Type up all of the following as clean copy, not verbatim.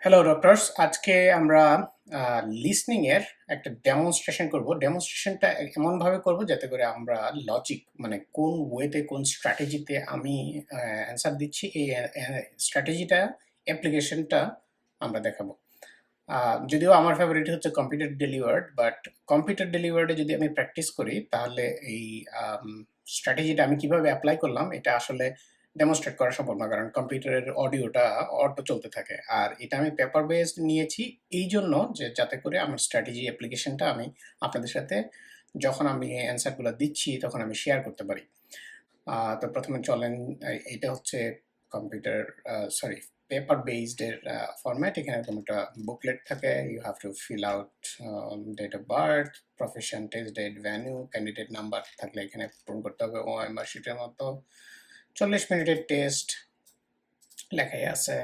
Hello doctors, আজকে আমরা listening এর একটা ডেমনস্ট্রেশন করব। ডেমনস্ট্রেশনটা এমনভাবে করব যাতে করে আমরা লজিক মানে কোন ওয়েতে কোন স্ট্র্যাটেজিতে আমি অ্যান্সার দিচ্ছি এই স্ট্র্যাটেজিটা অ্যাপ্লিকেশনটা আমরা দেখাবো। যদিও আমার ফেভারিট হচ্ছে কম্পিউটার ডেলিভার্ড, বাট কম্পিউটার ডেলিভার্ডে যদি আমি প্র্যাকটিস করি তাহলে এই স্ট্র্যাটেজিটা আমি কিভাবে অ্যাপ্লাই করলাম এটা আসলে ডেমনস্ট্রেট করা সম্ভব না, কারণ কম্পিউটারের অডিওটা অটো চলতে থাকে। আর এটা আমি পেপার বেসড নিয়েছি এই জন্য যে যাতে করে আমার স্ট্র্যাটেজি অ্যাপ্লিকেশনটা আমি আপনাদের সাথে যখন আমি অ্যান্সারগুলো দিচ্ছি তখন আমি শেয়ার করতে পারি। তো প্রথমে চলেন, এটা হচ্ছে কম্পিউটার সরি পেপার বেসড এর ফরম্যাট। এখানে এরকম একটা বুকলেট থাকে, you have to fill out date of birth, profession, test date, venue, candidate number থাকলে এখানে পূরণ করতে হবে ওএমআর শিটের মতো। 40 মিনিটের টেস্ট লেখাই আছে।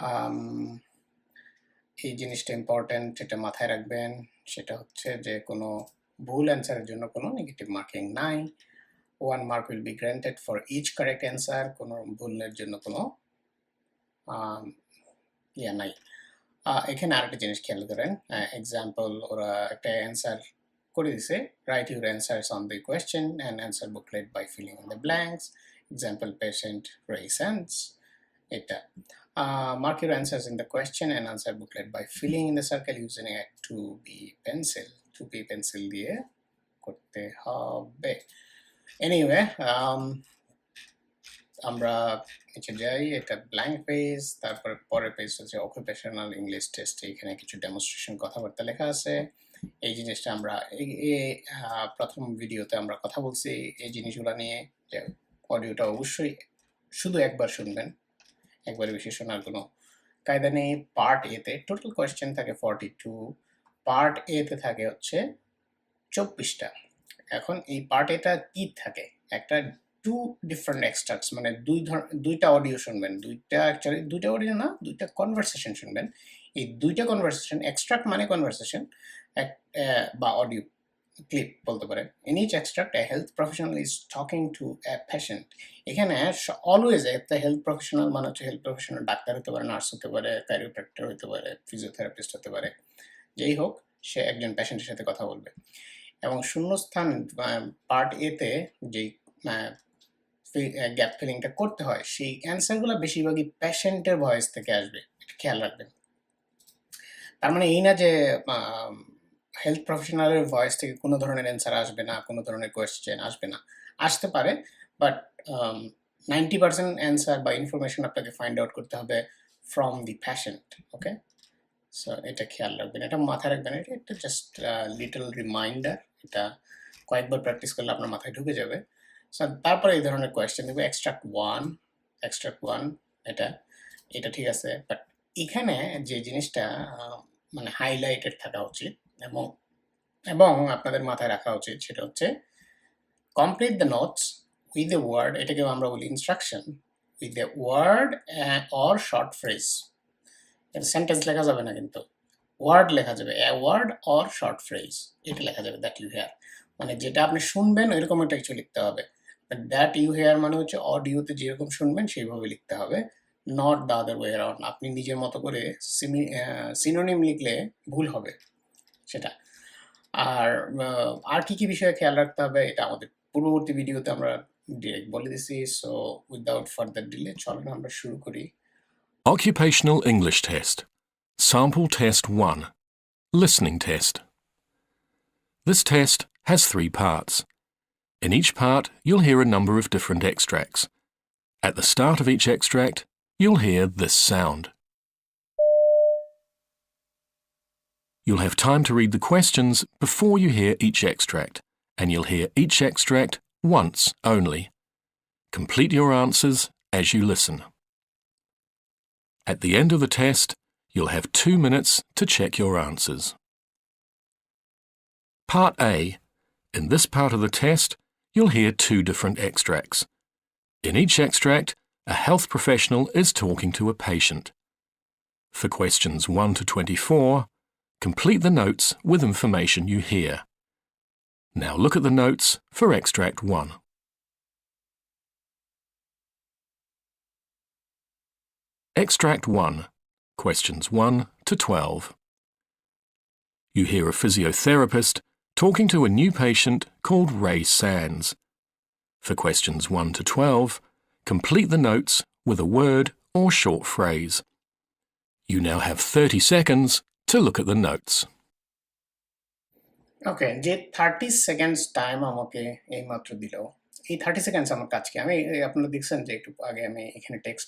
আম, এই জিনিসটা ইম্পর্টেন্ট, এটা মাথায় রাখবেন। সেটা হচ্ছে যে কোনো ভুল অ্যান্সারের জন্য কোনো নেগেটিভ মার্কিং নাই। 1 mark will be granted for each correct answer, কোনো ভুলের জন্য কোনো ইয়া নাই। এখানে আরেকটা জিনিস খেয়াল করেন, এক্সাম্পল ওরা একটা অ্যান্সার করে দিছে, right your answers on the question and answer booklet by filling in the blanks, example patient raise hands. এটা mark your answers in the question and answer booklet by filling in the circle using a 2B pencil। 2B pencil দিয়ে করতে হবে। Anyway, আমরা নিচে যাই, এটা blank page. তারপরে পরের পেজ হচ্ছে অকুপেশনাল ইংলিশ টেস্ট। এখানে কিছু ডেমনস্ট্রেশন কথাবার্তা লেখা আছে। এই জিনিসটা আমরা প্রথম ভিডিওতে আমরা কথা বলছি এই জিনিসগুলো নিয়ে, যে অডিওটা অবশ্যই শুধু একবার শুনবেন, একবারে বেশি শোনার কোনো কায়দা নেই। পার্ট এতে টোটাল কোয়েশ্চেন থাকে 42, পার্ট এতে থাকে হচ্ছে 24টা। এখন এই পার্ট এটা কি থাকে, একটা টু ডিফারেন্ট এক্সট্রাক্টস, মানে দুইটা অডিও শুনবেন, দুইটা অডিও না, দুইটা কনভারসেশন শুনবেন। এই দুইটা কনভারসেশন, এক্সট্রাক্ট মানে কনভারসেশন বা অডিও ক্লিপ বলতে পারে। In each extract a health professional is talking to a patient. এখানে অলওয়েজ একটা হেলথ প্রফেশনাল মানে হচ্ছে হেলথ প্রফেশনাল ডাক্তার হতে পারে, নার্স হতে পারে, কাইরোপ্র্যাক্টর হতে পারে, ফিজিওথেরাপিস্ট হতে পারে, যেই হোক সে একজন পেশেন্টের সাথে কথা বলবে। এবং শূন্যস্থান পার্ট এতে যেই গ্যাপ ফিলিংটা করতে হয় সেই অ্যান্সারগুলো বেশিরভাগই পেশেন্টের ভয়েস থেকে আসবে, এটা খেয়াল রাখবেন। তার মানে এই না যে হেলথ প্রফেশনালের ভয়েস থেকে কোনো ধরনের অ্যান্সার আসবে না, কোনো ধরনের কোয়েশ্চেন আসবে না, আসতে পারে, বাট 90% অ্যান্সার বা ইনফরমেশন আপনাকে ফাইন্ড আউট করতে হবে from the patient. Okay, so এটা খেয়াল রাখবেন, এটা মাথায় রাখবেন। এটা একটা জাস্ট লিটল রিমাইন্ডার, এটা কয়েকবার প্র্যাকটিস করলে আপনার মাথায় ঢুকে যাবে। সো তারপরে এই ধরনের কোয়েশ্চেন দেবে, এক্সট্রাক্ট ওয়ান, এটা এটা ঠিক আছে, বাট এখানে যে জিনিসটা মানে হাইলাইটেড থাকা উচিত এবং এবং আপনাদের মাথায় রাখা উচিত সেটা হচ্ছে complete the notes with a word, এটাকে আমরা বলি instruction, with a word or short phrase. এটা সেন্টেন্স লেখা যাবে না, কিন্তু ওয়ার্ড লেখা যাবে, a word or short phrase, এটা লেখা যাবে, দ্যাট ইউ হেয়ার, মানে যেটা আপনি শুনবেন ওইরকম একটা কিছু লিখতে হবে। দ্যাট ইউ হেয়ার মানে হচ্ছে অডিওতে যেরকম শুনবেন সেইভাবে লিখতে হবে, not the other way around. আপনি নিজের মতো করে সিনোনিম লিখলে ভুল হবে সেটা। আর কি কি বিষয়ে খেয়াল রাখতে হবে এটা আমাদের পূর্ববর্তী ভিডিওতে আমরা ডিরেক্ট বলে দিছি। সো উইদাউট ফার্দার ডিলে চলেন আমরা শুরু করি। Occupational English Test. Sample Test 1. Listening Test. This test has 3 parts. In each part, you'll hear a number of different extracts. At the start of each extract, you'll hear this sound. You'll have time to read the questions before you hear each extract, and you'll hear each extract once only. Complete your answers as you listen. At the end of the test, you'll have 2 minutes to check your answers. Part A. In this part of the test, you'll hear 2 different extracts. In each extract, a health professional is talking to a patient. For questions 1 to 24, complete the notes with information you hear. Now look at the notes for extract 1. Extract 1. Questions 1 to 12. You hear a physiotherapist talking to a new patient called Ray Sands. For questions 1 to 12, complete the notes with a word or short phrase. You now have 30 seconds to look at the notes. ওকে, যে 30 seconds time আমাকে এইমাত্র দিল, এই 30 seconds আমার কাজ কি? আমি আপনারা দেখছেন যে একটু আগে আমি এখানে টেক্সট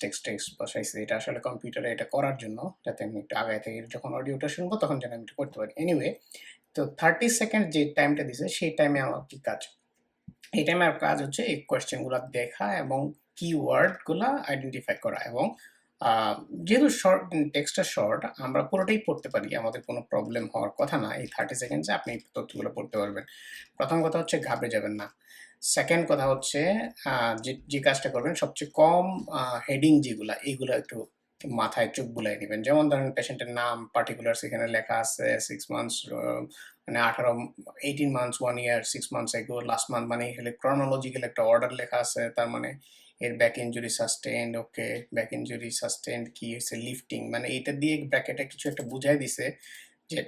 বসাইছি। এটা আসলে কম্পিউটারে এটা করার জন্য, যাতে আমি একটু আগে থেকে যখন অডিওটা শুনবো তখন যেন আমি এটা করতে পারি। এনিওয়ে, তো 30 সেকেন্ড যে টাইমটা দিছে সেই টাইমে আমার কি কাজ? এই টাইমে আমার কাজ হচ্ছে এই কোয়েশ্চেনগুলো দেখা এবং কিওয়ার্ডগুলো আইডেন্টিফাই করা, এবং যেহেতু টেক্সটটা শর্ট, আমরা পুরোটাই পড়তে পারি, আমাদের কোনো প্রবলেম হওয়ার কথা না। এই 30 সেকেন্ডসে আপনি এই তথ্যগুলো পড়তে পারবেন। প্রথম কথা হচ্ছে ঘাবড়ে যাবেন না। সেকেন্ড কথা হচ্ছে যে কাজটা করবেন, সবচেয়ে কম হেডিং যেগুলা, এইগুলো একটু মাথায় চোখ বুলাই নেবেন। যেমন ধরেন পেশেন্টের নাম, পার্টিকুলার্স এখানে লেখা আছে, 6 মান্থস, মানে 18 মান্থস, 1 ইয়ার, 6 মান্থস এগো, লাস্ট মান্থ, মানে এখানে ক্রনোলজিক্যাল একটা অর্ডার লেখা আছে। তার মানে এর ব্যাক ইনজুরি সাস্টেইনড, ওকে, ব্যাক ইনজুরি সাস্টেইনড কি হয়েছে, লিফটিং, মানে এইটা দিয়ে ব্র্যাকেটে কিছু একটা বুঝাই দিছে যে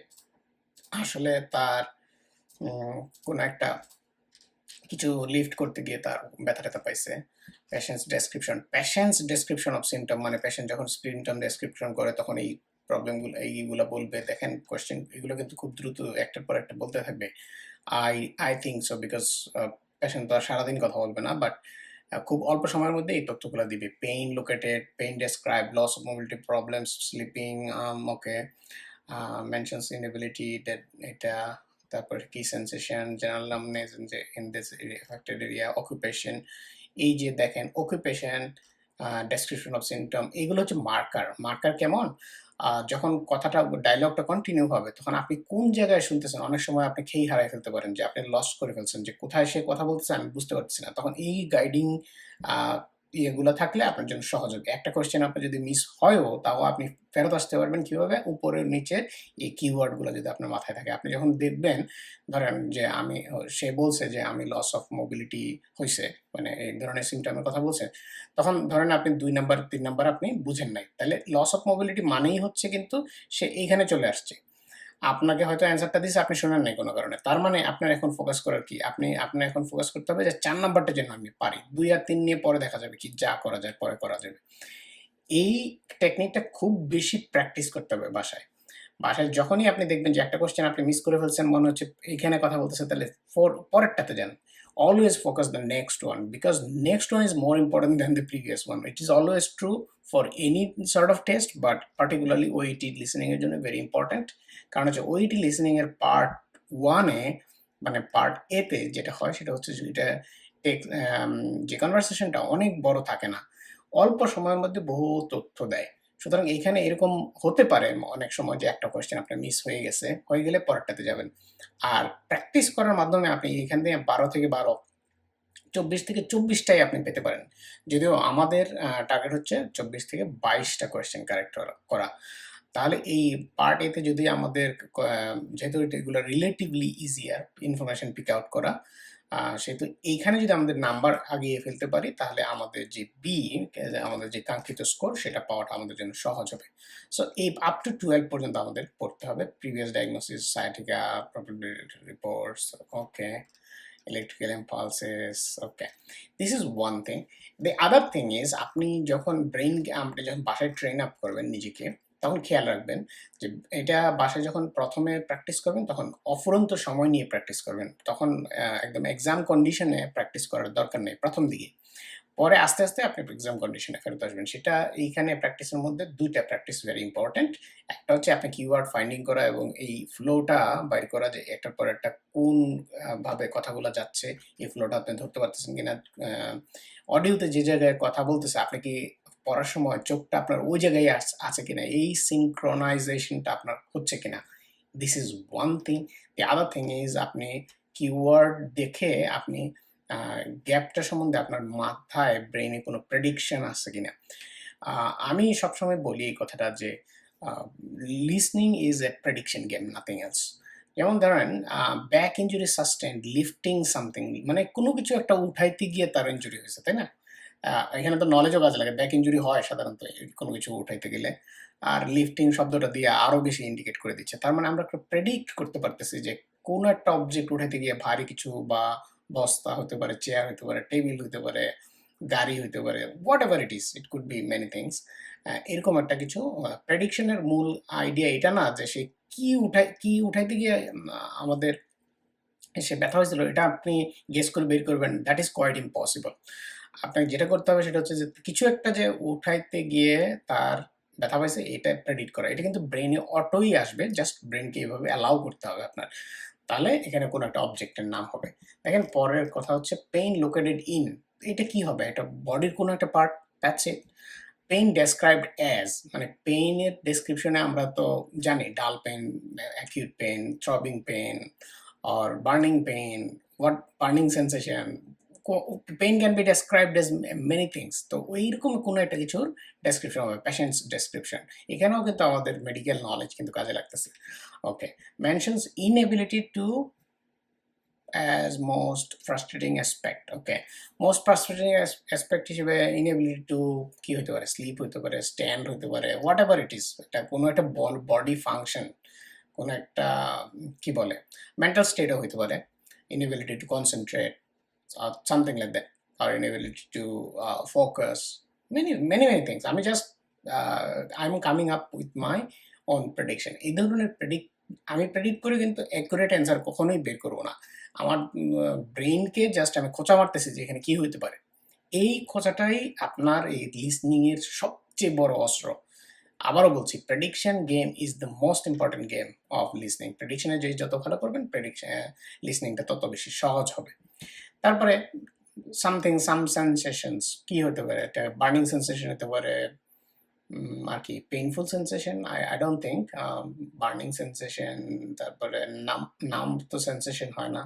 আসলে তার কোনো একটা কিছু লিফট করতে গিয়ে তার ব্যথা পাইছে। পেশেন্টস ডেসক্রিপশন অফ সিমটম, মানে পেশেন্ট যখন সিমটম ডেসক্রিপশন করে তখন এই প্রবলেমগুলো এইগুলো বলবে। দেখেন কোয়েশ্চেন এগুলো কিন্তু খুব দ্রুত একটার পর একটা বলতে থাকবে। I think so, because patient তো আর সারাদিন কথা বলবে না, বাট খুব অল্প সময়ের মধ্যে এই তথ্যগুলো দিবে। Pain located, pain describe, loss of mobility problems, sleeping, okay, mentions inability, এটা, তারপর কি sensation, general numbness in this affected area, occupation. এই যে দেখেন অকুপেশন, ডেসক্রিপশন অফ সিমটম, এগুলো হচ্ছে মার্কার কেমন? যখন কথাটা ডায়লগটা কন্টিনিউ হবে তখন আপনি কোন জায়গায় শুনতেছেন, অনেক সময় আপনি খেই হারাই ফেলতে পারেন, যে আপনি লস করে ফেলছেন যে কোথায় সে কথা বলতেছে আমি বুঝতে পারছি না। তখন এই গাইডিং ইয়েগুলো থাকলে আপনার জন্য সহজ হবে। একটা কোয়েশ্চেন আপনার যদি মিস হয়ও, তাও আপনি ফেরত আসতে পারবেন কিভাবে? উপরের নিচের এই কিওয়ার্ডগুলো যদি আপনার মাথায় থাকে, আপনি যখন দেখবেন ধরেন যে সে বলছে যে আমি লস অফ মোবিলিটি হইছে, মানে এই ধরনের সিমটমের কথা বলছে, তখন ধরেন আপনি 2 নাম্বার 3 নাম্বার আপনি বুঝেন নাই। তাহলে লস অফ মোবিলিটি মানেই হচ্ছে কিন্তু সে এইখানে চলে আসছে। আপনাকে হয়তো অ্যান্সারটা দিছে, আপনি শোনেন নাই কোনো কারণে। তার মানে আপনার এখন ফোকাস করার কি? আপনার এখন ফোকাস করতে হবে যে ৪ নাম্বারটা যেন আমি পারি। ২ আর ৩ নিয়ে পরে দেখা যাবে, কি যা করা যায় পরে করা যাবে। এই টেকনিকটা খুব বেশি প্র্যাকটিস করতে হবে বাসায়। বাসায় যখনই আপনি দেখবেন যে একটা কোয়েশ্চেন আপনি মিস করে ফেলছেন, মনে হচ্ছে এইখানে কথা বলতেছে, তাহলে পরেরটাতে যান। Always focus the next one, because next one is more important than the previous one. It is always true for any sort of test, but particularly OET listening এর জন্য very important. কারণ হচ্ছে OET listening এর part 1 এ, মানে part এ তে যেটা হয় সেটা হচ্ছে যে এটা যে কনভারসেশনটা অনেক বড় থাকে না। অল্প সময়ের মধ্যে বহু তথ্য দেয়। সুতরাং এইখানে এরকম হতে পারে অনেক সময় যে একটা কোয়েশ্চেন আপনার মিস হয়ে গেছে, হয়ে গেলে পরেরটাতে যাবেন। আর প্র্যাকটিস করার মাধ্যমে আপনি এখান থেকে 12 থেকে 12, 24 থেকে 24 টাই আপনি পেতে পারেন। যদিও আমাদের টার্গেট হচ্ছে 24 থেকে 22 টা কোয়েশ্চেন কারেক্ট করা। তাহলে এই পার্ট এতে যদি আমাদের যেহেতু এগুলো relatively easier information pick out করা, সেহেতু এইখানে যদি আমাদের নাম্বার আগিয়ে ফেলতে পারি, তাহলে আমাদের যে আমাদের যে কাঙ্ক্ষিত স্কোর, সেটা পাওয়াটা আমাদের জন্য সহজ হবে। সো এই আপ টু 12 পর্যন্ত আমাদের পড়তে হবে। Previous diagnosis, sciatica, probability reports, okay, electrical impulses, okay, this is one thing. The other thing is, আপনি যখন বাসায় ট্রেন আপ করবেন নিজেকে, তখন খেয়াল রাখবেন যে এটা বাসায় যখন প্রথমে প্র্যাকটিস করবেন তখন অফুরন্ত সময় নিয়ে প্র্যাকটিস করবেন। তখন একদম এক্সাম কন্ডিশনে প্র্যাকটিস করার দরকার নেই প্রথম দিকে। পরে আস্তে আস্তে আপনি এক্সাম কন্ডিশনে ফেরত আসবেন। সেটা এইখানে প্র্যাকটিসের মধ্যে ২ টা প্র্যাকটিস ভেরি ইম্পর্টেন্ট। একটা হচ্ছে আপনি কিওয়ার্ড ফাইন্ডিং করা এবং এই ফ্লোটা বাইর করা, যে একটার পর একটা কোন ভাবে কথাগুলো যাচ্ছে, এই ফ্লোটা আপনি ধরতে পারতেছেন কিনা। অডিওতে যে জায়গায় কথা বলতেছে, আপনি কি পড়ার সময় চোখটা আপনার ওই জায়গায় আছে কিনা, এই সিনক্রোনাইজেশনটা আপনার হচ্ছে কিনা। This is one thing. The other thing is, আপনি কিওয়ার্ড দেখে আপনি গ্যাপটা সম্বন্ধে আপনার মাথায়, ব্রেইনে কোনো প্রেডিকশন আছে কিনা। আমি সবসময় বলি এই কথাটা যে listening is a prediction game, nothing else. যেমন ধরেন back injury sustained, lifting something, মানে কোনো কিছু একটা উঠাইতে গিয়ে তার ইঞ্জুরি হয়েছে, তাই না? এখানে তো নলেজও কাজে লাগে। ব্যাক ইনজুরি হয় সাধারণত কোনো কিছু উঠাইতে গেলে। আর লিফটিং শব্দটা দিয়ে আরো বেশি ইন্ডিকেট করে দিচ্ছে। তার মানে আমরা একটা প্রেডিক্ট করতে পারতেছি যে কোনো একটা অবজেক্ট উঠাইতে গিয়ে ভারী কিছু বা বস্তা হতে পারে, চেয়ার হতে পারে, টেবিল হতে পারে, গাড়ি হইতে পারে, whatever it is, it could be many things. এরকম একটা কিছু প্রেডিকশনের মূল আইডিয়া এটা না যে সে কি উঠাইতে গিয়ে আমাদের সে ব্যথা হয়েছিল এটা আপনি গেস করে বের করবেন, দ্যাট ইজ কোয়াইট ইম্পসিবল। আপনাকে যেটা করতে হবে সেটা হচ্ছে যে কিছু একটা যে উঠাইতে গিয়ে তার ব্যথা পাইছে এটা প্রেডিক্ট করা। এটা কিন্তু ব্রেইনে অটোই আসবে, জাস্ট ব্রেইনকে এভাবে অ্যালাউ করতে হবে আপনার। তাহলে এখানে কোনো একটা অবজেক্টের নাম হবে। দেখেন পরের কথা হচ্ছে পেইন লোকেটেড ইন। এটা কি হবে? এটা বডির কোনো একটা part, that's it. Pain described as, মানে পেইনের ডেসক্রিপশনে আমরা তো জানি ডাল pain, acute pain, throbbing pain or burning pain, what burning sensation. Pain can be described as many things. তো ওইরকম কোনো একটা কিছুর ডেসক্রিপশন হবে, পেশেন্টস ডেসক্রিপশন। এখানেও কিন্তু আমাদের মেডিকেল নলেজ কিন্তু কাজে লাগতেছে। Okay, mentions inability to as most frustrating aspect. Okay, most frustrating aspect হিসেবে ইনএবিলিটি টু কি হতে পারে? স্লিপ হতে পারে, স্ট্যান্ড হতে পারে, হোয়াট এভার ইট ইজ। এটা কোনো একটা বডি ফাংশন, কোনো একটা কি বলে মেন্টাল স্টেটও হইতে পারে, inability to concentrate or something like that, or inability to focus, many things. আমি just I'm coming up with my own prediction. এই ধরনের আমি প্রেডিক্ট করে কিন্তু অ্যাকুরেট অ্যান্সার কখনোই বের করবো না। আমার ব্রেইনকে জাস্ট আমি খোঁচা মারতেছি যে এখানে কি হইতে পারে। এই খোঁচাটাই আপনার এই লিসনিং এর সবচেয়ে বড় অস্ত্র। আবারও বলছি, prediction game is the most important game of listening. প্রেডিকশনে যে যত ভালো করবেন লিসনিংটা তত বেশি সহজ হবে। তারপরে সাম সেনসেশনস কি হতে পারে? একটা বার্নিং সেন্সেশন হতে পারে, আর কি painful sensation, I don't think burning sensation. তারপরে নাম তো সেন্সেশন হয় না,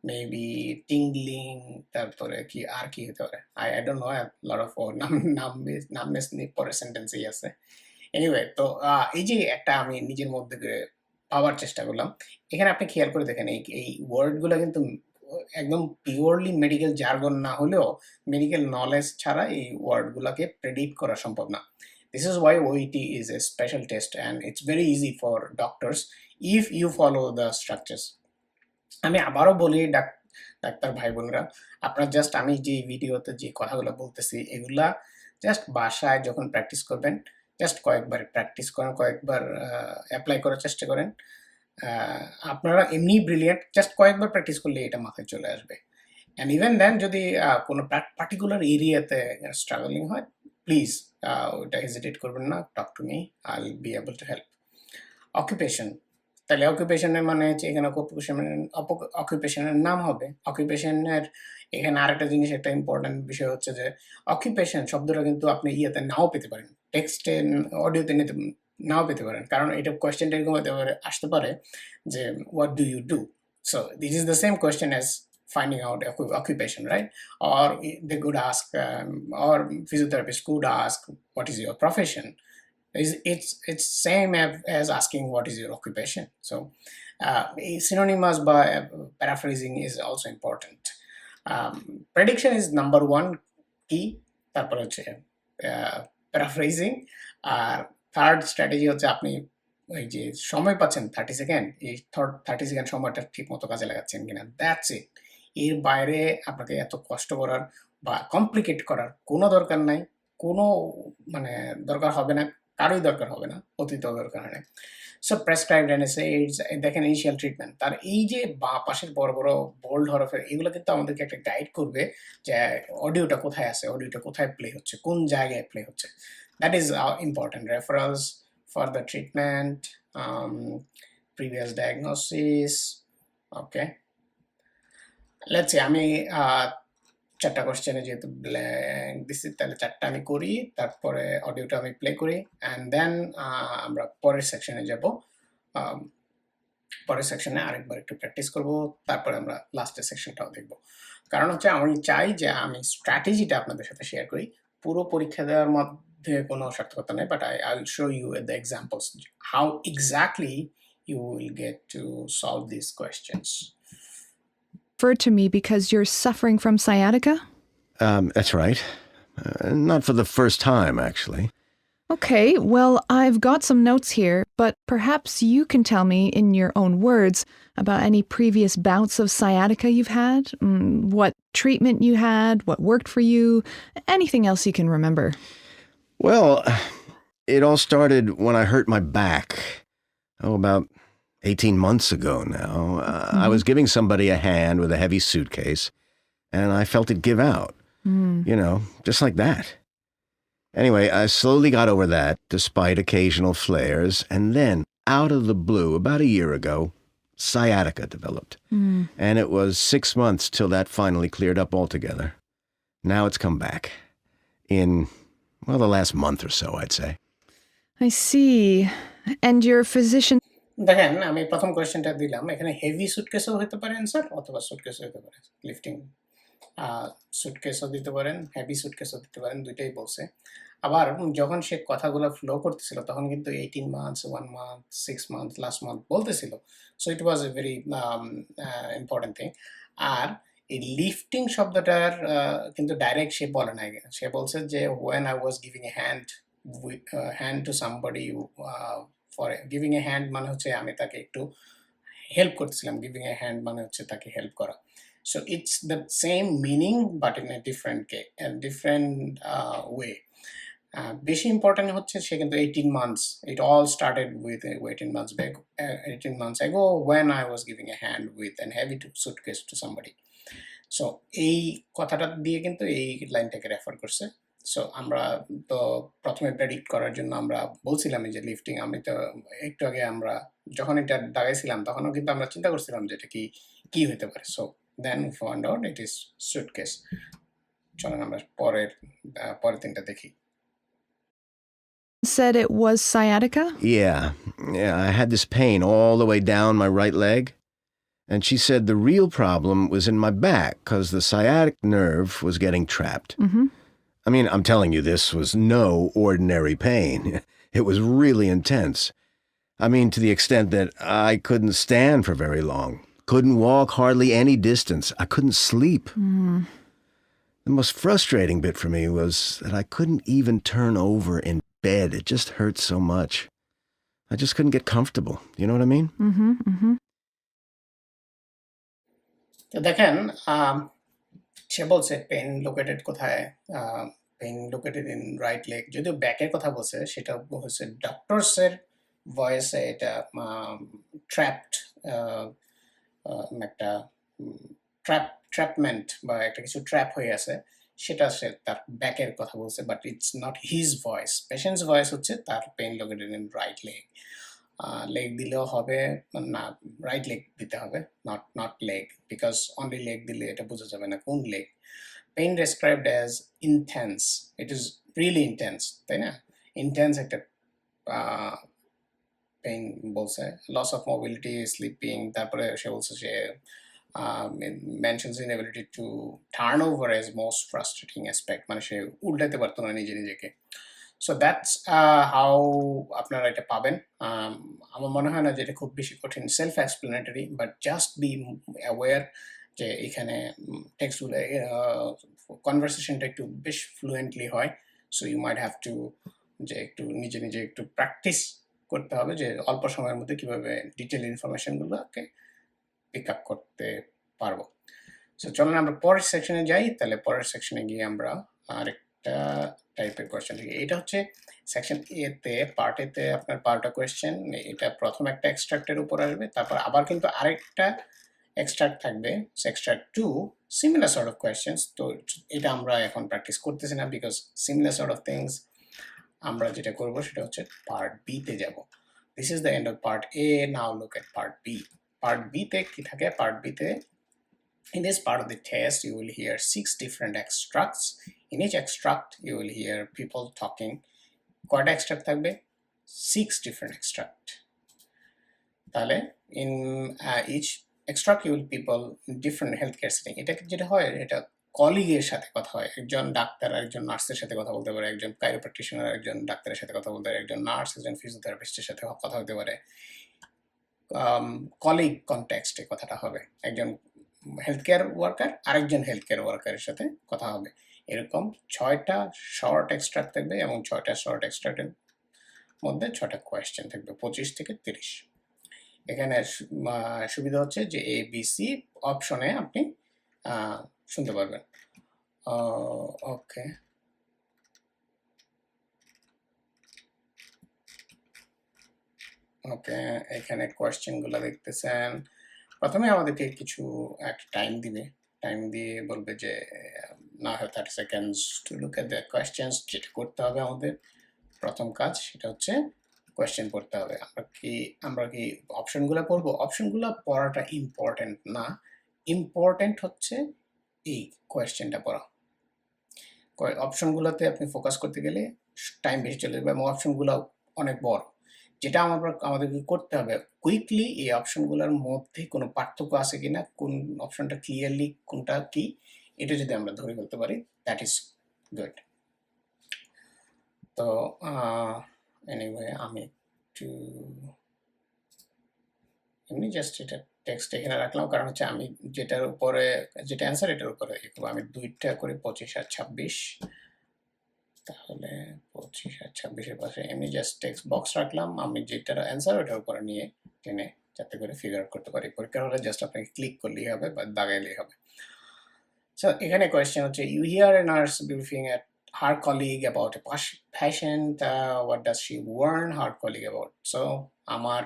মেবি টিংলিং। তারপরে কি আর কি হতে পারে? I don't know, lot of numbness নিয়ে পরের সেন্টেন্সেই আছে। এনিওয়ে, তো এই যে একটা আমি নিজের মধ্যে পাওয়ার চেষ্টা করলাম, এখানে আপনি খেয়াল করে দেখেন এই ওয়ার্ডগুলো কিন্তু একদম পিওরলি মেডিকেল জার্গন না হলেও মেডিকেল নলেজ ছাড়া এই ওয়ার্ডগুলোকে প্রেডিক্ট করা সম্ভব না। This is why OET is a special test and it's very easy for doctors if you follow the structures. আমি আবারও বলি ডাক্তার ভাই বোনরা, আপনার জাস্ট আমি যে ভিডিওতে যে কথাগুলো বলতেছি এগুলা জাস্ট বাসায় যখন প্র্যাকটিস করবেন, জাস্ট কয়েকবার প্র্যাকটিস করেন, কয়েকবার অ্যাপ্লাই করার চেষ্টা করেন। আপনারা এমনি ব্রিলিয়েন্ট, জাস্ট কয়েকবার প্র্যাকটিস করলে এটা মাথায় চলে আসবে। অ্যান্ড ইভেন দেন যদি কোনো পার্টিকুলার এরিয়াতে স্ট্রাগলিং হয়, প্লিজ ওটা হেজিটেট করবেন না, talk to me, I will be able to help. Occupation, তাহলে অকুপেশনের মানে হচ্ছে এখানে অকুপেশনের নাম হবে। অকুপেশনের এখানে আরেকটা জিনিস, একটা ইম্পর্টেন্ট বিষয় হচ্ছে যে অকুপেশন শব্দটা কিন্তু আপনি ইয়েতে নাও পেতে পারেন, টেক্সটে অডিওতে নাও পেতে পারেন, কারণ এটা কোয়েশ্চেনটা এরকম হতে পারে, আসতে পারে যে what do you do. So this is the same question as finding out occupation, right? Or they could ask, or physiotherapist could ask, what is your profession? It's same as asking what is your occupation. So synonymous by paraphrasing is also important. Prediction is number one key, তারপর হচ্ছে paraphrasing. আর third strategy হচ্ছে আপনি ওই যে সময় পাচ্ছেন 30 second, এই 30 second সময়টা ঠিক মতো কাজে লাগাচ্ছেন কিনা, দ্যাটস ইট। এর বাইরে আপনাকে এত কষ্ট করার বা কমপ্লিকেট করার কোনো দরকার নাই, কোনো মানে দরকার হবে না, কারোই দরকার হবে না, অতীতেও দরকার হয় না। সো প্রেসক্রাইবড অ্যানেসেইডস, দেখেন ইনিশিয়াল ট্রিটমেন্ট, তার এই যে বাঁ পাশের বড় বড় বোল্ড হরফের এগুলো কিন্তু আমাদেরকে একটা গাইড করবে যে অডিওটা কোথায় আছে, অডিওটা কোথায় প্লে হচ্ছে, কোন জায়গায় প্লে হচ্ছে। That is important. Referrals for the treatment, previous diagnosis. Okay, let's say আমি 4টা কোশ্চেনে যেহেতু ব্ল্যাঙ্ক দিচ্ছি, তাহলে 4টা আমি করি, তারপরে অডিওটা আমি প্লে করি, অ্যান্ড দেন আমরা পরের সেকশনে যাব। পরের সেকশনে আরেকবার একটু প্র্যাকটিস করব, তারপরে আমরা লাস্টের সেকশনটাও দেখব। কারণ হচ্ছে আমি চাই যে আমি স্ট্র্যাটেজিটা আপনাদের সাথে শেয়ার করি। পুরো পরীক্ষা দেওয়ার মধ্যে কোনো সার্থকতা নেই, but I will show you the examples how exactly you will get to solve these questions. Referred to me because you're suffering from sciatica? That's right. Not for the first time, actually. Okay, well, I've got some notes here, but perhaps you can tell me in your own words about any previous bouts of sciatica you've had, what treatment you had, what worked for you, anything else you can remember. Well, it all started when I hurt my back. About 18 months ago now. I was giving somebody a hand with a heavy suitcase, and I felt it give out. Just like that. Anyway, I slowly got over that, despite occasional flares, and then, out of the blue, about a year ago, sciatica developed. And it was 6 months till that finally cleared up altogether. Now it's come back. In, the last month or so, I'd say. I see. And your physician... দেখেন আমি প্রথম কোয়েশ্চেনটা দিলাম এখানে heavy সুটকেসও হতে পারে answer অথবা সুটকেসও হতে পারে লিফটিং সুটকেসও দিতে পারেন হেভি সুটকেসও দিতে পারেন দুইটাই বলছে আবার যখন সে কথাগুলো ফ্লো করতেছিল তখন কিন্তু 18 months 1 month 6 month last month বলতেছিল so it was a very important thing আর এই লিফটিং শব্দটার কিন্তু ডাইরেক্ট সে বলে নাই সে বলছে যে when I was giving a hand to somebody for giving a hand মানে হচ্ছে আমি তাকে একটু হেল্প করতেছিলাম গিভিং এ হ্যান্ড মানে হচ্ছে তাকে হেল্প করা so it's the same meaning but in a different way বেশি ইম্পর্টেন্ট হচ্ছে সে কিন্তু 18 months it all started with 18 months back 18 months ago when I was giving a hand with an heavy suitcase to somebody so এই কথাটা দিয়ে কিন্তু এই লাইনটাকে refer করছে so আমরা তো প্রথমে প্রেডিক্ট করার জন্য আমরা বলছিলাম যে লিফটিং আমি তো একটু আগে আমরা যখন এটা দাগাইছিলাম তখনও কিন্তু আমরা চিন্তা করছিলাম যে এটা কি হতে পারে so then found out it is suitcase চলেন আমরা পরের তিনটা দেখি Said it was sciatica? Yeah, I had this pain all the way down my right leg. And she said the real problem was in my back because the sciatic nerve was getting trapped. I mean, I'm telling you, this was no ordinary pain. It was really intense. I mean, to the extent that I couldn't stand for very long, couldn't walk hardly any distance. I couldn't sleep. The most frustrating bit for me was that I couldn't even turn over in bed. It just hurt so much. I just couldn't get comfortable. You know what I mean? তো দেখেন সে বলছে pain located কোথায় pain located in right leg যদিও ব্যাকের কথা বলছে সেটা হচ্ছে ডক্টরসের ভয়েসে এটা ট্র্যাপড একটা ট্র্যাপমেন্ট বা একটা কিছু ট্র্যাপ হয়ে আছে সেটা সে তার ব্যাকের কথা বলছে but it's not his voice patient's voice হচ্ছে তার pain located in right leg leg দিলেও হবে না রাইট লেগ দিতে হবে not leg because only leg দিলে এটা বোঝা যাবে না কোন leg pain described as intense it is really intense তাই না ইনটেন্স একটা পেইন বলছে লস অফ মোবিলিটি স্লিপিং তারপরে সে বলছে যে mentions inability to turn over as most frustrating aspect মানে সে উল্টাতে পারতো না নিজেকে সো দ্যাটস হাউ আপনারা এটা পাবেন আমার মনে হয় না যে এটা খুব বেশি কঠিন self explanatory but just be aware যে এখানে টেক্সটগুলো কনভারসেশনটা একটু বেশ ফ্লুয়েন্টলি হয় so you might have to যে একটু নিজে একটু প্র্যাকটিস করতে হবে যে অল্প সময়ের মধ্যে কীভাবে ডিটেল ইনফরমেশনগুলোকে পিক আপ করতে পারবো সো চলুন আমরা পরের সেকশনে যাই তাহলে পরের সেকশনে গিয়ে আমরা আরেকটা টাইপের কোয়েশ্চেন দেখি এটা হচ্ছে সেকশন এতে পার্ট এতে আপনার 12টা কোয়েশ্চেন এটা প্রথম একটা এক্সট্রাক্টের উপর আসবে তারপর আবার কিন্তু আরেকটা এক্সট্রাক্ট থাকবে extract 2 similar sort of questions তো এটা আমরা এখন প্র্যাকটিস করতেছি না because similar sort of things আমরা যেটা করবো সেটা হচ্ছে পার্ট বি তে যাব this is the end of part A now look at part B Part B তে কি থাকে Part B তে in this part of the test you will hear 6 different extracts in each extract you will hear people talking কয়টা extract থাকবে 6 different extract তাহলে in each extract you will people in different healthcare setting এটা যেটা হয় এটা কলিগের সাথে কথা হয় একজন ডাক্তার একজন নার্সের সাথে কথা বলতে পারে একজন কাইরোপ্র্যাকটিশনার একজন ডাক্তারের সাথে কথা বলতে পারে একজন নার্স একজন ফিজিওথেরাপিস্টের সাথে কথা বলতে পারে কলিগ কনটেক্সটে কথাটা হবে একজন হেলথ কেয়ার ওয়ার্কার আরেকজন হেলথ কেয়ার ওয়ার্কারের সাথে কথা হবে এরকম 6টা শর্ট এক্সট্রাক্ট থাকবে এবং 6টা শর্ট এক্সট্রাক্টের মধ্যে 6টা কোয়েশ্চেন থাকবে, 25 থেকে 30। এখানে সুবিধা হচ্ছে যে এ বি সি অপশনে আপনি শুনতে পারবেন। ওকে, ওকে, এখানে কোয়েশ্চেনগুলো দেখতেছেন। প্রথমে আমাদেরকে কিছু একটা টাইম দিবে, টাইম দিয়ে বলবে যে না হয় 30 seconds to look at the questions. যেটা করতে হবে আমাদের প্রথম কাজ সেটা হচ্ছে কোয়েশ্চেন পড়তে হবে। আমরা কি অপশনগুলো পড়বো? অপশনগুলো পড়াটা ইম্পর্টেন্ট না, ইম্পর্টেন্ট হচ্ছে এই কোয়েশ্চেনটা পড়া। অপশনগুলোতে আপনি ফোকাস করতে গেলে টাইম বেশি চলে যাবে এবং অপশনগুলো অনেক বড়। যেটা আমাদেরকে করতে হবে কুইকলি এই অপশনগুলোর মধ্যে কোনো পার্থক্য আছে কিনা, কোন অপশনটা ক্লিয়ারলি কোনটা কি, এটা যদি আমরা ধরে ফেলতে পারি দ্যাট ইজ গুড। তো এনিওয়ে আমি একটু এমনি জাস্ট এটা টেক্সট এখানে রাখলাম, কারণ হচ্ছে আমি যেটার উপরে যেটা অ্যান্সার এটার উপরে আমি 2টা করে 25 আর 26, তাহলে 25 আর 26-এর পাশে এমনি জাস্ট টেক্সট বক্স রাখলাম। আমি যেটার অ্যান্সার ওটার উপরে নিয়ে টেনে যাতে করে ফিগার আউট করতে পারি। পরীক্ষার হলে জাস্ট আপনাকে ক্লিক করলেই হবে বা দাগাইলেই হবে। সো এখানে কোয়েশ্চেন হচ্ছে you hear a nurse briefing at her colleague about a patient. What does she warn her colleague about? So আমার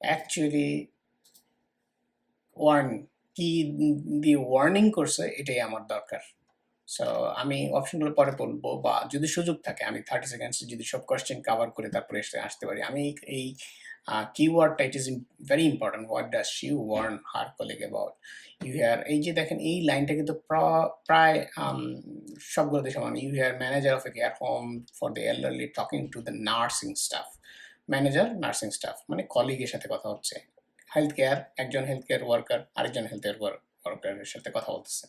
অ্যাকচুয়ালি কি দিয়ে ওয়ার্নিং করছে এটাই আমার দরকার। সো আমি অপশনগুলো পরে বলবো, বা যদি সুযোগ থাকে আমি 30 সেকেন্ডস যদি সব কোয়েশ্চেন কভার করে তারপরে আসতে পারি। আমি এই কিওয়ার্ডটা it is very important. What does she warn her colleague about? You hear, এই যে দেখেন এই লাইনটা কিন্তু প্রায় সবগুলোতে সমান। You hear manager of a care home for the elderly talking to the nursing staff. Manager nursing staff মানে কলিগের সাথে কথা হচ্ছে। হেলথ কেয়ার, একজন হেলথ কেয়ার ওয়ার্কার আরেকজন হেলথ কেয়ার ওয়ার্কারের সাথে কথা বলতেছে।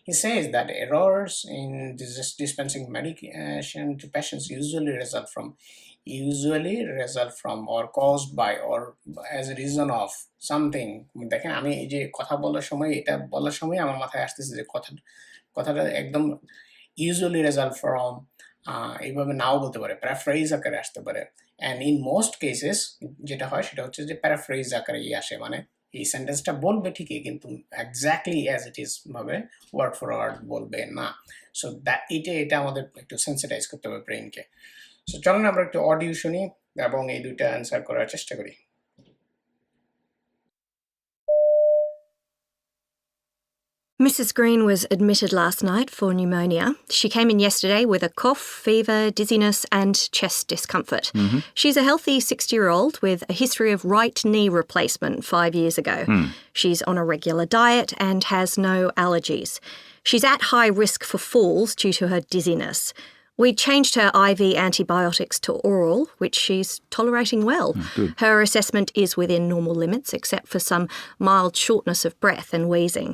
He says that errors in dispensing medication to patients usually result from or caused by or as a reason of something. দেখেন আমি এই যে কথা বলার সময় এটা বলার সময় আমার মাথায় আসতেছে যে কথাটা একদম usually result from এইভাবে নাও বলতে পারে, প্যারাফ্রেজ আকারে আসতে পারে। অ্যান্ড ইন মোস্ট কেসেস যেটা হয় সেটা হচ্ছে যে প্যারাফ্রেজ আকারে আসে, মানে এই সেন্টেন্সটা বলবে ঠিকই কিন্তু এক্স্যাক্টলি অ্যাজ ইট ইজ ভাবে ওয়ার্ড ফর ওয়ার্ড বলবে না। সো এটা আমাদের একটু সেন্সিটাইজ করতে হবে ব্রেইনকে। সো চলুন আমরা একটু অডিও শুনি এবং এই দুইটা অ্যান্সার করার চেষ্টা করি। Mrs. Green was admitted last night for pneumonia. She came in yesterday with a cough, fever, dizziness and chest discomfort. She's a healthy 60-year-old with a history of right knee replacement 5 years ago. She's on a regular diet and has no allergies. She's at high risk for falls due to her dizziness. We changed her IV antibiotics to oral, which she's tolerating well. Her assessment is within normal limits, except for some mild shortness of breath and wheezing.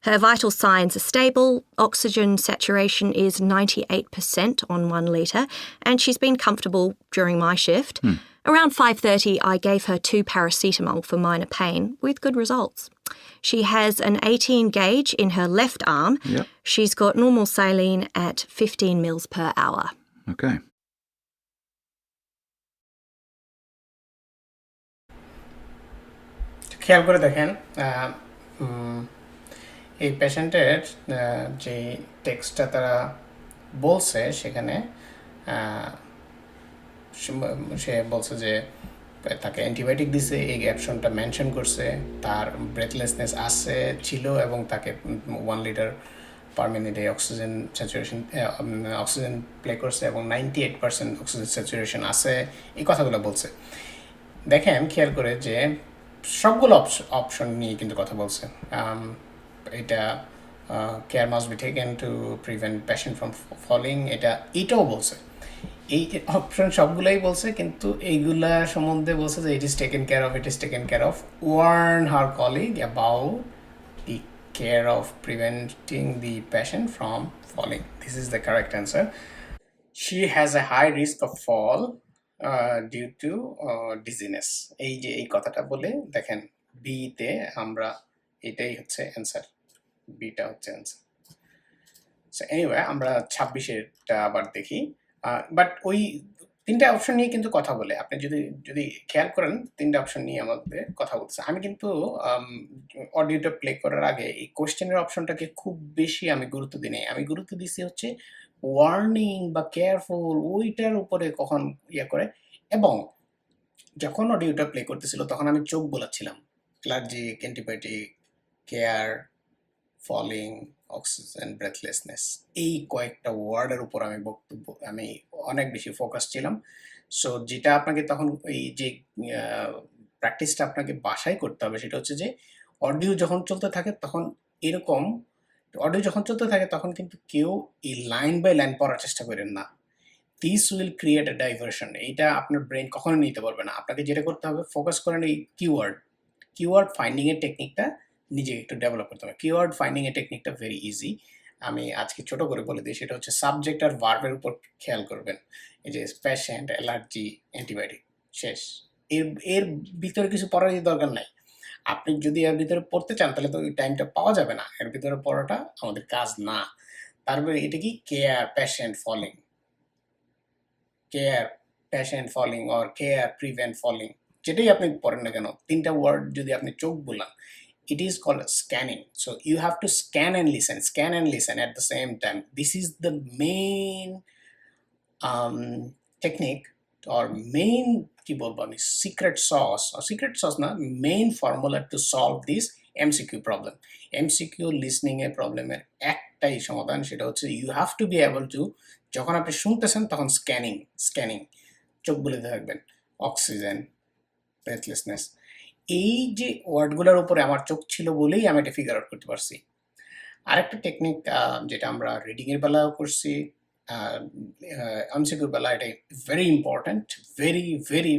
Her vital signs are stable, oxygen saturation is 98% on 1 litre, and she's been comfortable during my shift. Around 5:30, I gave her 2 paracetamol for minor pain, with good results. She has an 18 gauge in her left arm. She's got normal saline at 15 mils per hour. Okay. খেয়াল করে দেখেন এই পেশেন্টের যে টেক্সটটা তারা বলছে সেখানে সে বলছে যে তাকে অ্যান্টিবায়োটিক দিছে, এই অপশনটা মেনশন করছে, তার ব্রেথলেসনেস ছিল এবং তাকে 1 লিটার পার মিনিটে অক্সিজেন স্যাচুরেশন অক্সিজেন প্লে করছে এবং 98% অক্সিজেন স্যাচুরেশন আছে, এই কথাগুলো বলছে। দেখেন খেয়াল করে যে সবগুলো অপশন নিয়ে কিন্তু কথা বলছে। এটা care must be taken to prevent patient from falling, এটাও বলছে। এই অপশন সবগুলোই বলছে, কিন্তু এইগুলা সম্বন্ধে বলছে যে it is taken care of warn her colleague about the care of preventing the patient from falling. This is the correct answer. She has a high risk of fall due to dizziness. এই যে এই কথাটা বলে দেখেন বিতে আমরা এটাই হচ্ছে অ্যান্সার, বিটা হচ্ছে অ্যান্সার। এনিওয়ে আমরা 26-এরটা আবার দেখি। বাট ওই ৩ টা অপশন নিয়ে কিন্তু কথা বলে। আপনি যদি খেয়াল করেন ৩ টা অপশন নিয়ে আমাদের কথা বলতেছে। আমি কিন্তু অডিওটা প্লে করার আগে এই কোয়েশ্চেনের অপশনটাকে খুব বেশি আমি গুরুত্ব দিই নাই। আমি গুরুত্ব দিছি হচ্ছে ওয়ার্নিং বা কেয়ারফুল ওইটার উপরে কখন করে এবং যখন অডিওটা প্লে করতেছিল তখন আমি চোখ বোলাচ্ছিলাম। Allergic, antibiotic, care, falling, oxygen, breathlessness এই কয়েকটা ওয়ার্ডের উপর আমি অনেক বেশি ফোকাস ছিলাম। সো যেটা আপনাকে তখন এই যে প্র্যাকটিসটা আপনাকে বাসায় করতে হবে সেটা হচ্ছে যে অডিও যখন চলতে থাকে তখন এরকম অডিও যখন চলতে থাকে তখন কিন্তু কেউ এই লাইন বাই লাইন পড়ার চেষ্টা করেন না। This will create a diversion. এইটা আপনার ব্রেন কখনো নিতে পারবে না। আপনাকে যেটা করতে হবে ফোকাস করেন এই কিওয়ার্ড ফাইন্ডিং এর টেকনিকটা নিজেকে একটু ডেভেলপ করতে হবে। কিওয়ার্ড ফাইন্ডিং এর টেকনিকটা ভেরি ইজি। আমি আজকে ছোট করে বলে দিই, সেটা হচ্ছে সাবজেক্ট আর ভার্বের উপর খেয়াল করবেন। এই যে পেশেন্ট, অ্যালার্জি, অ্যান্টিবায়োটিক, শেষ। এর এর ভিতরে কিছু পড়ারই দরকার নাই। আপনি যদি এর ভিতরে পড়তে চান তাহলে তো ওই টাইমটা পাওয়া যাবে না। এর ভিতরে পড়াটা আমাদের কাজ না। তারপরে এটা কি care, patient, falling, care, patient, falling or care, prevent falling, যেটাই আপনি পড়েন না কেন ৩ টা ওয়ার্ড যদি আপনি চোখ বুলান, it is called scanning. So you have to scan and listen at the same time. This is the main technique or main কি বলবো আমি সিক্রেট সস না, main formula to solve this MCQ problem. MCQ listening এর প্রবলেমের একটাই সমাধান, সেটা হচ্ছে you have to be able to, যখন আপনি শুনতেছেন তখন স্ক্যানিং চোখ বুলাতে থাকবেন। অক্সিজেন, ব্রেথলেসনেস, এই যে ওয়ার্ডগুলোর উপরে আমার চোখ ছিল বলেই আমি এটা ফিগার আউট করতে পারছি। আরেকটা টেকনিক যেটা আমরা রিডিং এর বেলাও করছি, এমসিকিউর বেলা, এটা ভেরি ইম্পর্ট্যান্ট,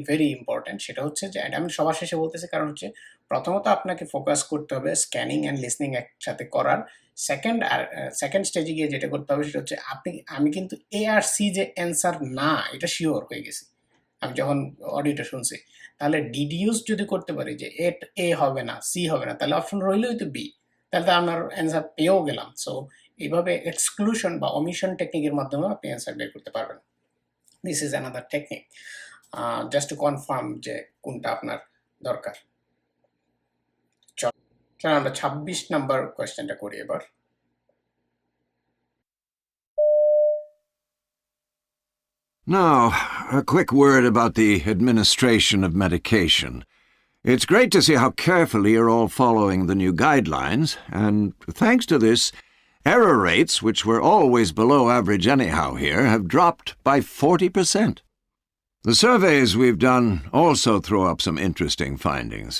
ভেরি ইম্পর্ট্যান্ট। সেটা হচ্ছে যে আমি সবার শেষে বলতেছি, কারণ হচ্ছে প্রথমত আপনাকে ফোকাস করতে হবে স্ক্যানিং অ্যান্ড লিসনিং একসাথে করার। সেকেন্ড স্টেজে গিয়ে যেটা করতে হবে সেটা হচ্ছে আমি কিন্তু এ আর সি যে অ্যান্সার না এটা শিওর হয়ে গেছি আমি যখন অডিওটা শুনছি। তাহলে ডিডিউস যদি করতে পারি যে এ হবে না, সি হবে না, তাহলে অপশন রইলেই তো বি, তাহলে তো আমার অ্যান্সার পেয়েও গেলাম। সো এইভাবে এক্সক্লুশন বা অমিশন টেকনিকের মাধ্যমে আপনি অ্যান্সার বের করতে পারবেন। This is another technique just to confirm যে কোনটা আপনার দরকার। চলো আমরা 26 নাম্বার কোয়েশ্চেনটা করি এবার। Now, a quick word about the administration of medication. It's great to see how carefully you're all following the new guidelines, and thanks to this, error rates, which were always below average anyhow here, have dropped by 40%. The surveys we've done also throw up some interesting findings,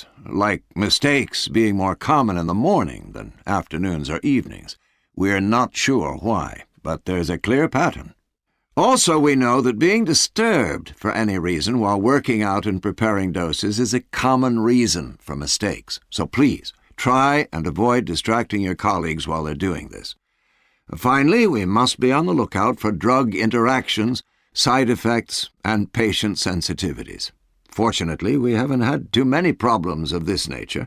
like mistakes being more common in the morning than afternoons or evenings. We're not sure why, but there's a clear pattern. Also, we know that being disturbed for any reason while working out and preparing doses is a common reason for mistakes. So please, try and avoid distracting your colleagues while they're doing this. Finally, we must be on the lookout for drug interactions, side effects, and patient sensitivities. Fortunately, we haven't had too many problems of this nature,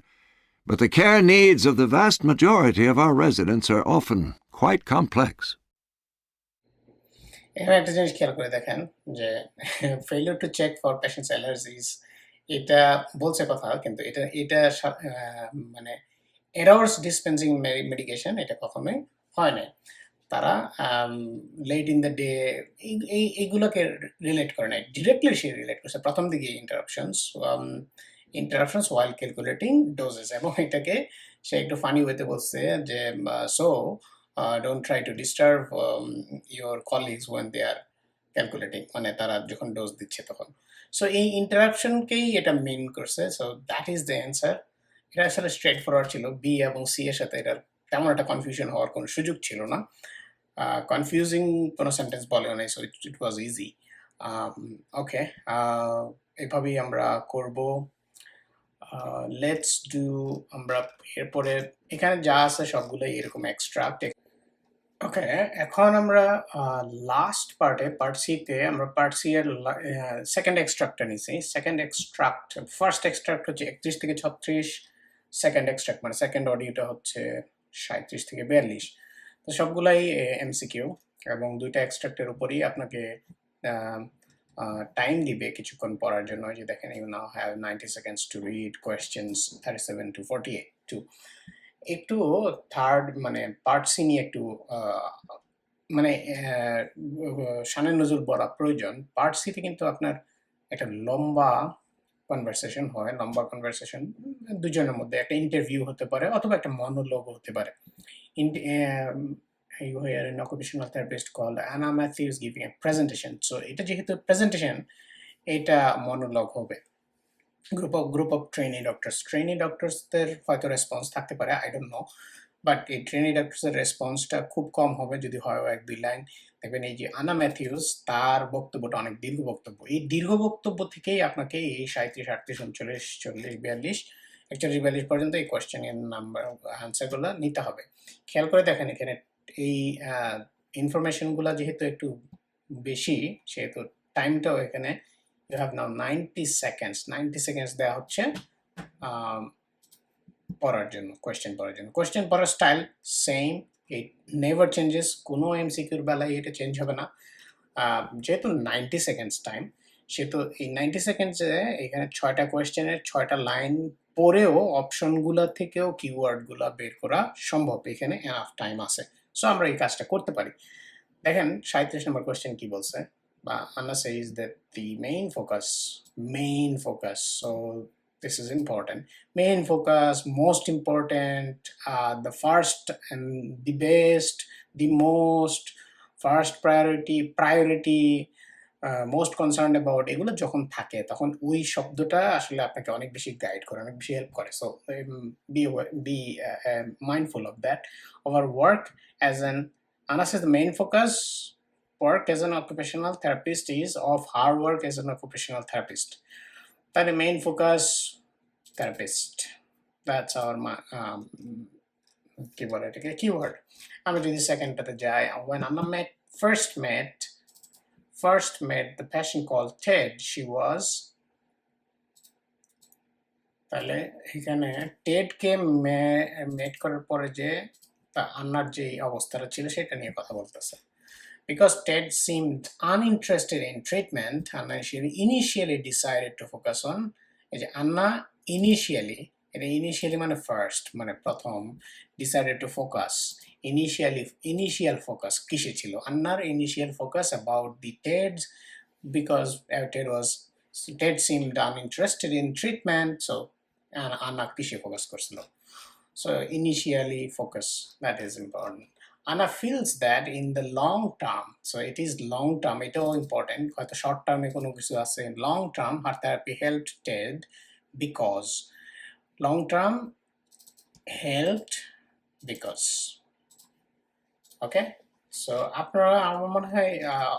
but the care needs of the vast majority of our residents are often quite complex. এখানে একটা জিনিস খেয়াল করে দেখেন যে failure to check for patient's allergies, এটা বলছে কথা, কিন্তু এটা মানে এরার্স ডিসপেন্সিং মেডিকেশন এটা কখনোই হয় না। তারা লেট ইন দ্য ডে এইগুলোকে রিলেট করে নাই, ডিরেক্টলি সে রিলেট করছে প্রথম দিকে ইন্টারাপশনস ওয়াইল ক্যালকুলেটিং ডোজেস, এবং এটাকে সে একটু ফানি ওয়েতে বলছে যে so don't try to disturb your colleagues when they are calculating, মানে তারা যখন ডোজ দিচ্ছে তখন। সো এই ইন্টারাপশনকেই এটা মিন করছে। So that is the answer. এটা আসলে স্ট্রেট ফরওয়ার্ড ছিল, বি এবং সি এর সাথে এটার তেমন একটা কনফিউশন হওয়ার কোনো সুযোগ ছিল না। কনফিউজিং কোনো সেন্টেন্স বলেও নাই, সো ইট ওয়াজ ইজি। ওকে, এভাবেই আমরা করব। লেটস ডু, আমরা এরপরে এখানে যা আছে সবগুলোই এরকম এক্সট্রাক্ট। ওকে, এখন আমরা লাস্ট পার্ট সিতে আমরা পার্ট সি এর সেকেন্ড এক্সট্রাক্টটা নিছি। ফার্স্ট এক্সট্রাক্ট হচ্ছে 31 থেকে 36, সেকেন্ড এক্সট্রাক্ট মানে সেকেন্ড অডিওটা হচ্ছে 37 থেকে 42। তো সবগুলাই এমসিকিউ এবং দুইটা এক্সট্রাক্টের উপরই আপনাকে টাইম দিবে কিছুক্ষণ পড়ার জন্য। যে দেখেন, you now have 90 seconds to read questions 37 to 48 একটু থার্ড মানে পার্ট সি নিয়ে একটু মানে শানের নজর বলা প্রয়োজন। পার্ট সিতে কিন্তু আপনার একটা লম্বা কনভারসেশন হয়, লম্বা কনভারসেশন দুজনের মধ্যে একটা ইন্টারভিউ হতে পারে অথবা একটা মনোলগ হতে পারে। You hear an occupational therapist called Anna Matthews giving a presentation. So এটা যেহেতু প্রেজেন্টেশন, এটা মনোলগ হবে। গ্রুপ অফ ট্রেনি ডক্টরসদের হয়তো রেসপন্স থাকতে পারে, আই ডোন্ট নো, বাট এই ট্রেনি ডক্টরসের রেসপন্সটা খুব কম হবে যদি হয় এক দুই লাইন। দেখবেন এই যে আনা ম্যাথিউস, তার বক্তব্যটা অনেক দীর্ঘ বক্তব্য। এই দীর্ঘ বক্তব্য থেকেই আপনাকে এই 37, 38, 39, 40, 42, 41, 42 পর্যন্ত এই কোয়েশ্চেনের নাম্বার আনসারগুলো নিতে হবে। খেয়াল করে দেখেন এখানে এই ইনফরমেশনগুলো যেহেতু একটু বেশি, সেহেতু টাইমটাও এখানে you have now 90 seconds 90 seconds দেওয়া হচ্ছে পড়ার জন্য, কোয়েশ্চেন পড়ার জন্য। কোয়েশ্চেন পড়ার style same, it never changes, কোনো এমসিকিউর বেলায় এটা চেঞ্জ হবে না। যেহেতু 90 seconds টাইম, সেহেতু এই 90 সেকেন্ডসে এখানে 6টা কোয়েশ্চেনের 6টা লাইন পড়েও অপশনগুলো থেকেও কিওয়ার্ডগুলো বের করা সম্ভব। এখানে এনাফ টাইম আছে, সো আমরা এই কাজটা করতে পারি। দেখেন 37 নম্বর কোয়েশ্চেন কি বলছে। Anna says that the main focus, so this is important, main focus, most important, the first and the best, the most, first priority, most concerned about, এগুলো যখন থাকে তখন ওই শব্দটা আসলে আপনাকে অনেক বেশি গাইড করে, অনেক বেশি হেল্প করে। So be mindful of that. Our work as an, Anna says the main focus work as an occupational therapist is of her work as an occupational therapist. That the main focus therapist. That's our keyword. I'm going to the second to the jai. When Anna first met the patient called Ted, she was, তাহলে এখানে টেডকে মেট করার পরে যে আন্নার যে অবস্থাটা ছিল সেটা নিয়ে কথা বলতেছে। Because Ted seemed uninterested in treatment, Anna initially decided to focus on, Anna initially মানে first, মানে প্রথম, decided to focus, initial focus কিসে ছিল? Annaর initial focus about the Ted, because Ted seemed uninterested in treatment, so Anna কিসে focus করছিল? So initially focus, that is important. Anna feels that in the long term, so it is long term, এটাও important, হয়তো short term এ কোনো কিছু আছে, long term her therapy helped Ted because, long term helped because, okay? So আপনারা আমার মনে হয়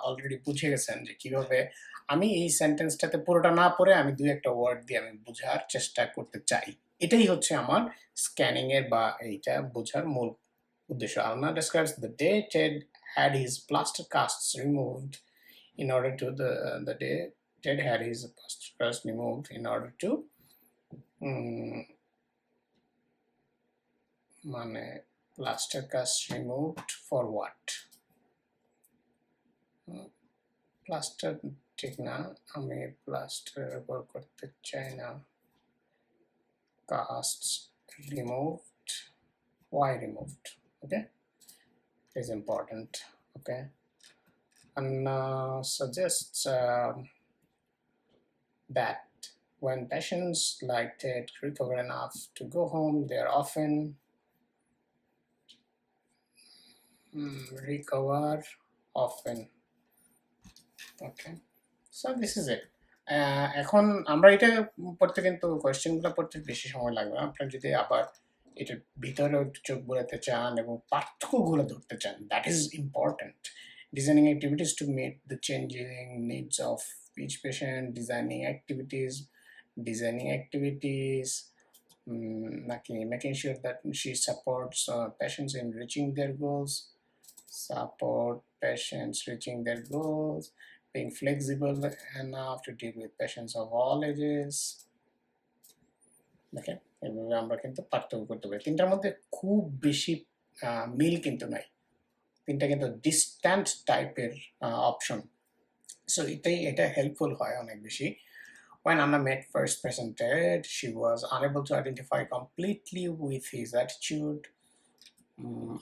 already বুঝে গেছেন যে কিভাবে আমি এই সেন্টেন্সটাতে পুরোটা না পড়ে আমি দুই একটা ওয়ার্ড দিয়ে আমি বোঝার চেষ্টা করতে চাই। এটাই হচ্ছে আমার স্ক্যানিং এর বা এইটা বোঝার মূল উদ্দেশ্য। Anna describes the day Ted had his plaster casts removed in order to the day Ted had his plaster cast removed in order to মানে plaster cast removed for what? Plaster ঠিক না, আমি প্লাস্টারের উপর করতে চাই না। casts removed, why removed? Okay, it is important. Okay, and suggests that when patients like Ted recover enough to go home, they are often recover often. Okay, so this is it. এখন আমরা এটা পড়তে কিন্তু কোয়েশ্চেনগুলো পড়তে বেশি সময় লাগবে না। আপনারা যদি আবার এটার ভিতরে চোখ বোলাতে চান এবং পার্থক্যগুলো ধরতে চান, that is important. Designing activities to meet the changing needs of each patient, designing activities, making sure that she supports patients in reaching their goals, being flexible enough to deal with patients of all ages. Okay, এভাবে আমরা কিন্তু পার্থক্য করতে পারি। তিনটার মধ্যে খুব বেশি মিল কিন্তু নাই, তিনটা কিন্তু ডিস্ট্যান্ট টাইপের অপশন। সো এটা হেল্পফুল হয় অনেক বেশি। When Anna met first presented, she was unable to identify completely with his attitude,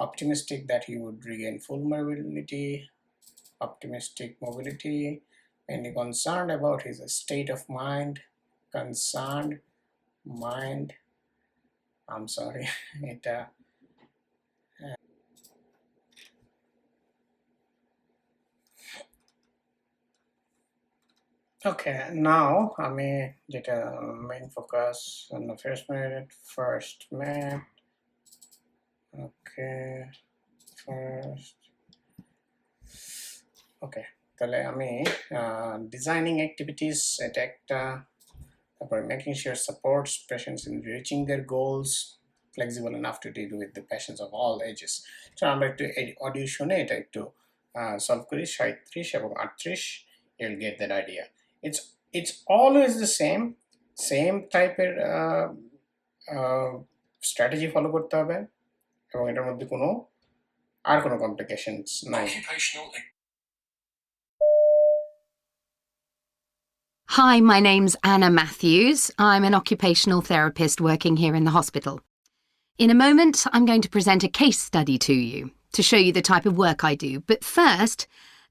optimistic that he would regain full mobility, optimistic mobility, and concerned about his state of mind, concerned mind, I'm sorry, এটা okay, now আমি যেটা main focus on the first minute, okay, first, okay, তাহলে আমি designing activities এটা একটা, তারপর making sure supports patients in reaching their goals, flexible enough to deal with the patients of all ages. So আমরা একটু audio শুনে এটা একটু সলভ করি। 37 এবং 38, you'll get that idea. It's always the same টাইপের স্ট্র্যাটেজি ফলো করতে হবে এবং এটার মধ্যে কোনো কমপ্লিকেশনস নাই। Occupational Hi, my name's Anna Matthews. I'm an occupational therapist working here in the hospital. In a moment, I'm going to present a case study to you to show you the type of work I do. But first,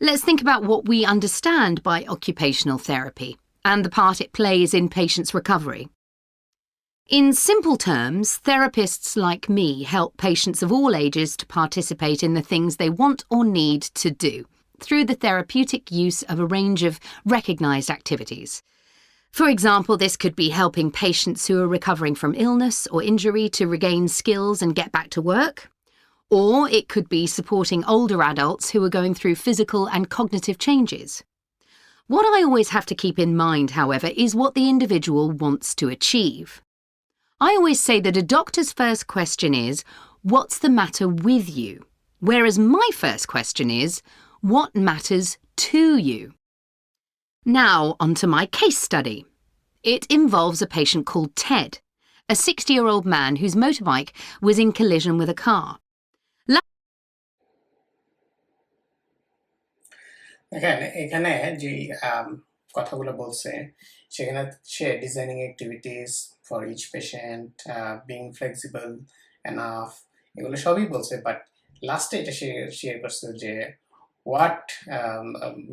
let's think about what we understand by occupational therapy and the part it plays in patients' recovery. In simple terms, therapists like me help patients of all ages to participate in the things they want or need to do through the therapeutic use of a range of recognised activities. For example, this could be helping patients who are recovering from illness or injury to regain skills and get back to work, or it could be supporting older adults who are going through physical and cognitive changes. What I always have to keep in mind, however, is what the individual wants to achieve. I always say that a doctor's first question is, what's the matter with you? Whereas my first question is, what matters to you? Now, onto my case study. It involves a patient called Ted, a 60-year-old man whose motorbike was in collision with a car. এখানে যে কথাগুলো বলছে সেখানে সে designing activities for each patient, being flexible enough, এগুলো সবই বলছে, but লাস্টে এটা সে শেয়ার করছে যে what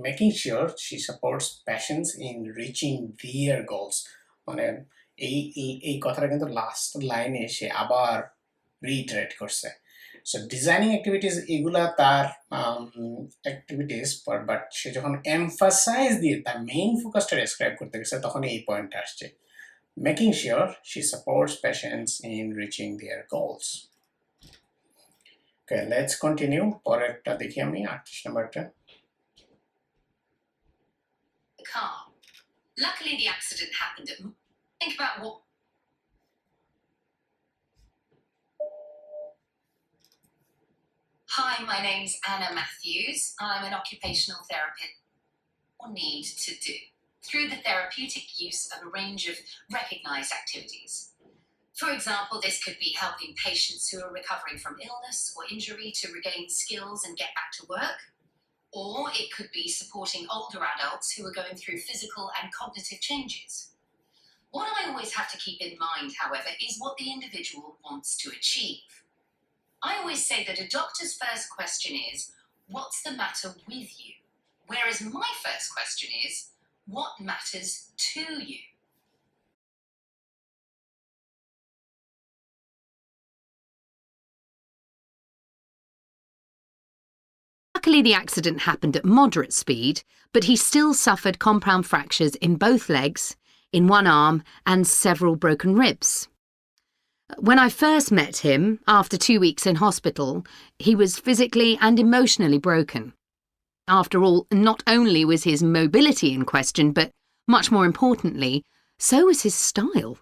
making sure she supports patients in reaching their goals. মানে এই কথাটা কিন্তু লাস্ট লাইনে সে আবার রিইটারেট করছে। সো ডিজাইনিং অ্যাক্টিভিটিস এগুলা তার অ্যাক্টিভিটিস, বাট সে যখন এমফাসাইজ দিয়ে তার মেইন ফোকাসটা ডেসক্রাইব করতে গেছে তখন এই পয়েন্টটা আসছে, making sure she supports patients in reaching their goals. Okay, let's continue. পরেরটা দেখি আমি 38 নম্বরটা। The car. Luckily, the accident happened at... Think about what... Hi, my name's Anna Matthews. I'm an occupational therapist. Or need to do through the therapeutic use of a range of recognised activities. For example, this could be helping patients who are recovering from illness or injury to regain skills and get back to work, or it could be supporting older adults who are going through physical and cognitive changes. What I always have to keep in mind, however, is what the individual wants to achieve. I always say that a doctor's first question is, what's the matter with you? Whereas my first question is, what matters to you? Luckily, the accident happened at moderate speed, but he still suffered compound fractures in both legs, in one arm, and several broken ribs. When I first met him, after 2 weeks in hospital, he was physically and emotionally broken. After all, not only was his mobility in question, but much more importantly, so was his style.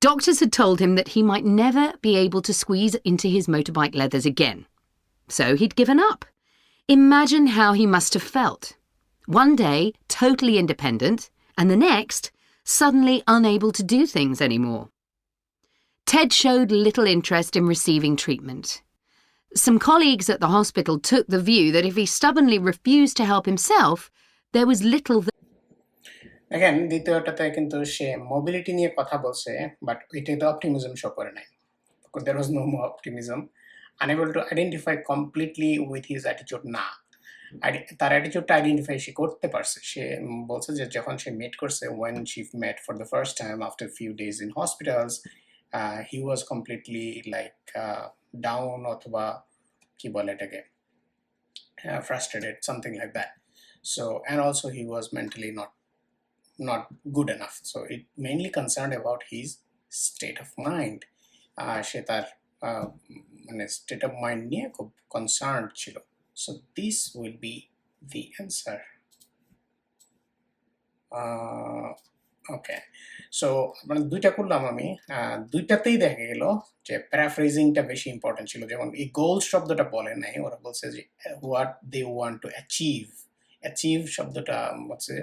Doctors had told him that he might never be able to squeeze into his motorbike leathers again. So he'd given up. Imagine how he must have felt. One day, totally independent, and the next, suddenly unable to do things anymore. Ted showed little interest in receiving treatment. Some colleagues at the hospital took the view that if he stubbornly refused to help himself, there was little that দেখেন দ্বিতীয়টাতে কিন্তু সে mobility নিয়ে কথা বলছে, but এটাতে optimism show করে নাই। There was no more optimism. Unable to identify completely with his attitude না। তার অ্যাটিটিউডটা আইডেন্টিফাই সে করতে পারছে। সে বলছে যে যখন সে মিট করছে, when she met for the first time after a few days in hospitals, he was completely like down অথবা কি বলে এটাকে frustrated, something like that. So and also he was mentally not good enough. So it mainly concerned about his state of mind. সে তার মানে state of mind নিয়ে খুব concern ছিল। So this will be the answer. Okay, so মানে দুইটা করলাম আমি, দুইটাতেই দেখা গেল যে প্যারাফ্রেজিংটা বেশি ইম্পর্টেন্ট ছিল। যেমন এই গোল শব্দটা বলে নাই, ওরা বলছে যে what they want to achieve. Achieve শব্দটা হচ্ছে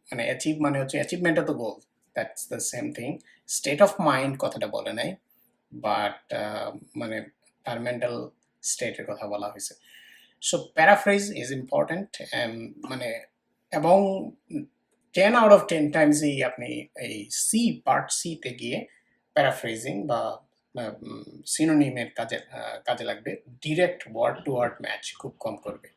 মানে অ্যাচিভ মানে হচ্ছে অ্যাচিভমেন্টটা তো goal, that's the same thing. State of mind কথাটা বলে নাই, বাট মানে তার মেন্টাল স্টেটের কথা বলা হয়েছে। সো প্যারাফ্রেজ ইজ ইম্পর্টেন্ট, মানে এবং 10 out of 10 টাইমসই আপনি এই সি পার্ট সিতে গিয়ে প্যারাফ্রেজিং বা সিনোনিমের কাজে লাগবে। Direct word to word match খুব কম করবে।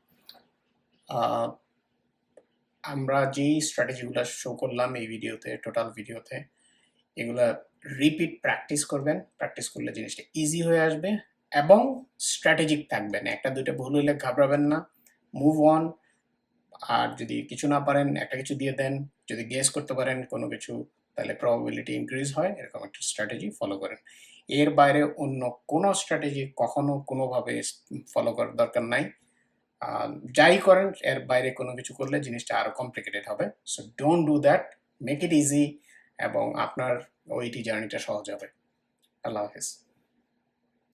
আমরা যেই স্ট্র্যাটেজিগুলো শো করলাম এই ভিডিওতে, টোটাল ভিডিওতে, এগুলা রিপিট প্র্যাকটিস করবেন। প্র্যাকটিস করলে জিনিসটা ইজি হয়ে আসবে এবং স্ট্র্যাটেজিক থাকবেন। একটা দুইটা ভুল হইলে ঘাবড়াবেন না, মুভ অন। আর যদি কিছু না পারেন একটা কিছু দিয়ে দেন, যদি গেস করতে পারেন কোনো কিছু, তাহলে প্রবাবিলিটি ইনক্রিজ হয়। এরকম একটা স্ট্র্যাটেজি ফলো করেন। এর বাইরে অন্য কোনো স্ট্র্যাটেজি কখনো কোনোভাবে ফলো করার দরকার নাই। যাই করেন এর বাইরে কোনো কিছু করলে জিনিসটা আরো কমপ্লিকেটেড হবে। So don't do that, make it easy এবং আপনার ওইটি জার্নিটা সহজ হবে। আল্লাহ হাফেজ।